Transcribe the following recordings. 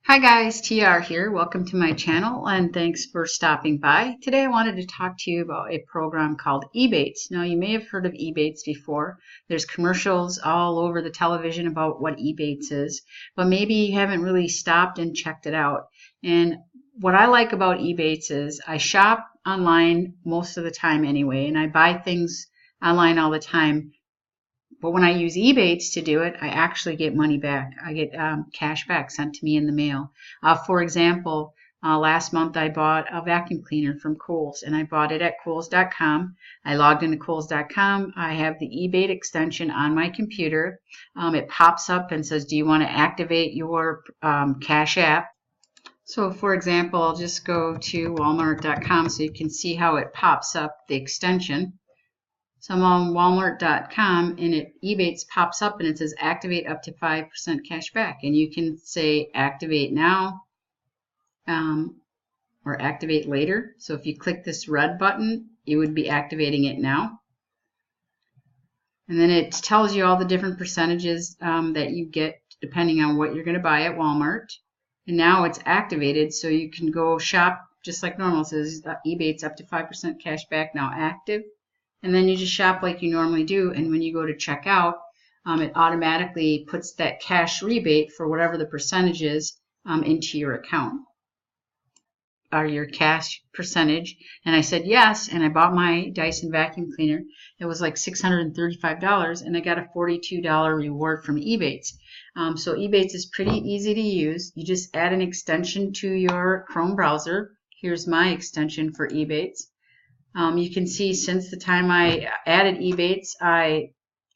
Hi guys, TR here. Welcome to my channel and thanks for stopping by. Today I wanted to talk to you about a program called Ebates. Now you may have heard of Ebates before. There's commercials all over the television about what Ebates is, but maybe you haven't really stopped and checked it out. And what I like about Ebates is I shop online most of the time anyway, and I buy things online all the time. But when I use Ebates to do it, I actually get money back. I get cash back sent to me in the mail. For example, last month I bought a vacuum cleaner from Kohl's, and I bought it at Kohls.com. I logged into Kohls.com. I have the Ebate extension on my computer. It pops up and says, do you want to activate your Cash App? So for example, I'll just go to Walmart.com so you can see how it pops up the extension. So I'm on Walmart.com and Ebates pops up and it says activate up to 5% cash back. And you can say activate now or activate later. So if you click this red button, you would be activating it now. And then it tells you all the different percentages that you get depending on what you're going to buy at Walmart. And now it's activated so you can go shop just like normal. It says Ebates up to 5% cash back now active. And then you just shop like you normally do, and when you go to check out, it automatically puts that cash rebate for whatever the percentage is into your account, or your cash percentage. And I said yes, and I bought my Dyson vacuum cleaner. It was like $635, and I got a $42 reward from Ebates. So Ebates is pretty easy to use. You just add an extension to your Chrome browser. Here's my extension for Ebates. You can see since the time I added Ebates, I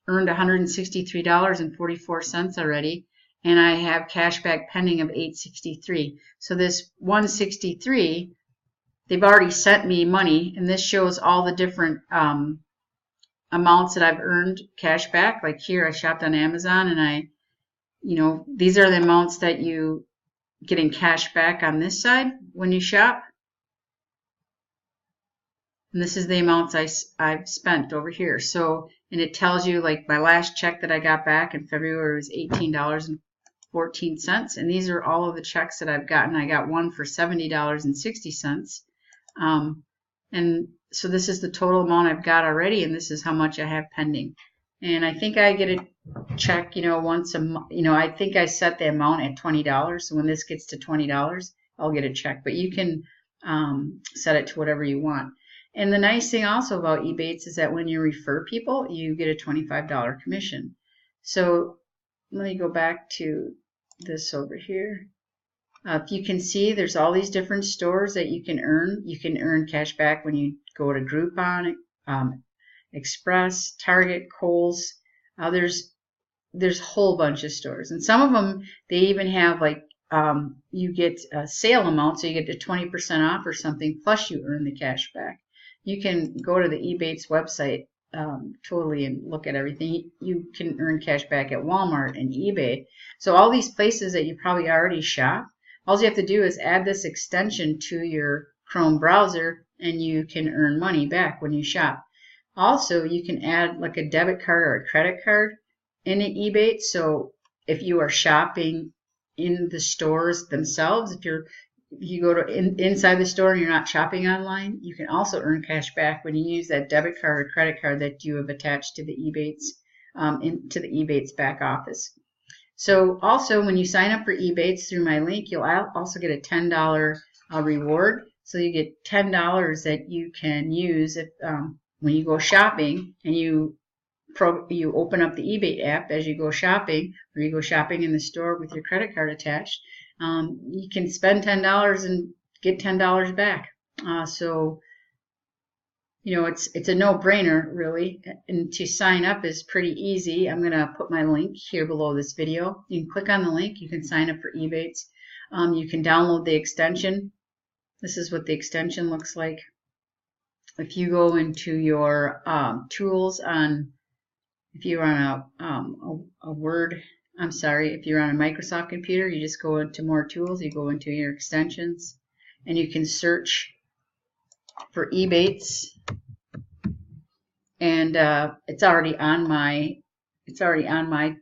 earned $163.44 already, and I have cashback pending of $863. So this $163, they've already sent me money, and this shows all the different amounts that I've earned cashback. Like here, I shopped on Amazon, and these are the amounts that you get in cash back on this side when you shop. And this is the amounts I've spent over here. So, and it tells you like my last check that I got back in February was $18.14. And these are all of the checks that I've gotten. I got one for $70.60. And so this is the total amount I've got already, and this is how much I have pending. And I think I get a check, once a month. I think I set the amount at $20. So when this gets to $20, I'll get a check. But you can set it to whatever you want. And the nice thing also about Ebates is that when you refer people, you get a $25 commission. So let me go back to this over here. If you can see, there's all these different stores that you can earn. You can earn cash back when you go to Groupon, Express, Target, Kohl's. There's a whole bunch of stores. And some of them, they even have like, you get a sale amount, so you get the 20% off or something, plus you earn the cash back. You can go to the Ebates website totally and look at everything. You can earn cash back at Walmart and eBay. So all these places that you probably already shop, all you have to do is add this extension to your Chrome browser and you can earn money back when you shop. Also, you can add like a debit card or a credit card in the Ebates. So if you are shopping in the stores themselves, if you go to inside the store and you're not shopping online, you can also earn cash back when you use that debit card or credit card that you have attached to the Ebates, into the Ebates back office. So also when you sign up for Ebates through my link, you'll also get a $10 reward. So you get $10 that you can use if, when you go shopping and you open up the Ebate app as you go shopping, or you go shopping in the store with your credit card attached. You can spend $10 and get $10 back. So, it's a no-brainer, really. And to sign up is pretty easy. I'm going to put my link here below this video. You can click on the link. You can sign up for Ebates. You can download the extension. This is what the extension looks like. If you go into your tools if you're on if you're on a Microsoft computer, you just go into more tools, you go into your extensions, and you can search for Ebates, and it's already on my it's already on my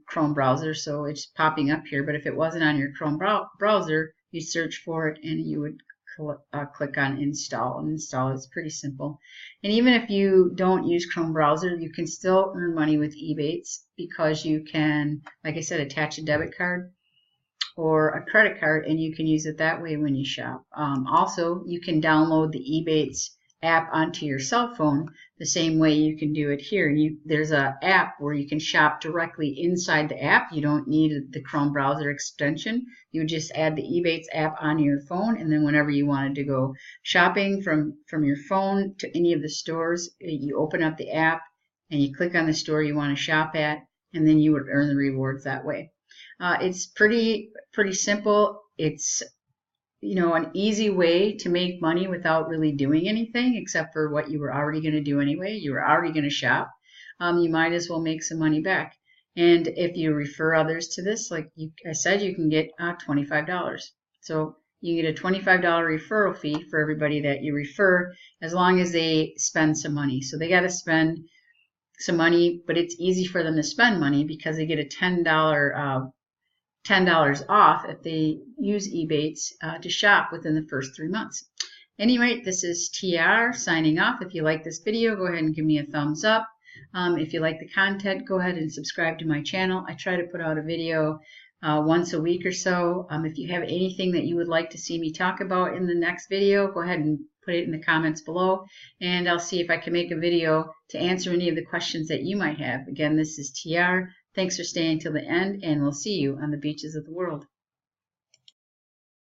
Chrome browser, so it's popping up here. But if it wasn't on your Chrome browser, you search for it and you would click on install, and install is pretty simple. And even if you don't use Chrome browser, you can still earn money with Ebates, because you can, like I said, attach a debit card or a credit card, and you can use it that way when you shop. Also, you can download the Ebates app onto your cell phone the same way you can do it here. There's an app where you can shop directly inside the app. You don't need the Chrome browser extension. You just add the Ebates app on your phone, and then whenever you wanted to go shopping from your phone to any of the stores, you open up the app and you click on the store you want to shop at, and then you would earn the rewards that way. It's pretty simple. It's an easy way to make money without really doing anything except for what you were already going to do anyway. You were already going to shop. You might as well make some money back. And if you refer others to this, like I said, you can get $25. So you get a $25 referral fee for everybody that you refer, as long as they spend some money. So they got to spend some money, but it's easy for them to spend money because they get a $10 off if they use Ebates to shop within the first 3 months. Anyway, this is TR signing off. If you like this video, go ahead and give me a thumbs up. If you like the content, go ahead and subscribe to my channel. I try to put out a video once a week or so. If you have anything that you would like to see me talk about in the next video, go ahead and put it in the comments below, and I'll see if I can make a video to answer any of the questions that you might have. Again, this is TR. Thanks for staying till the end, and we'll see you on the beaches of the world.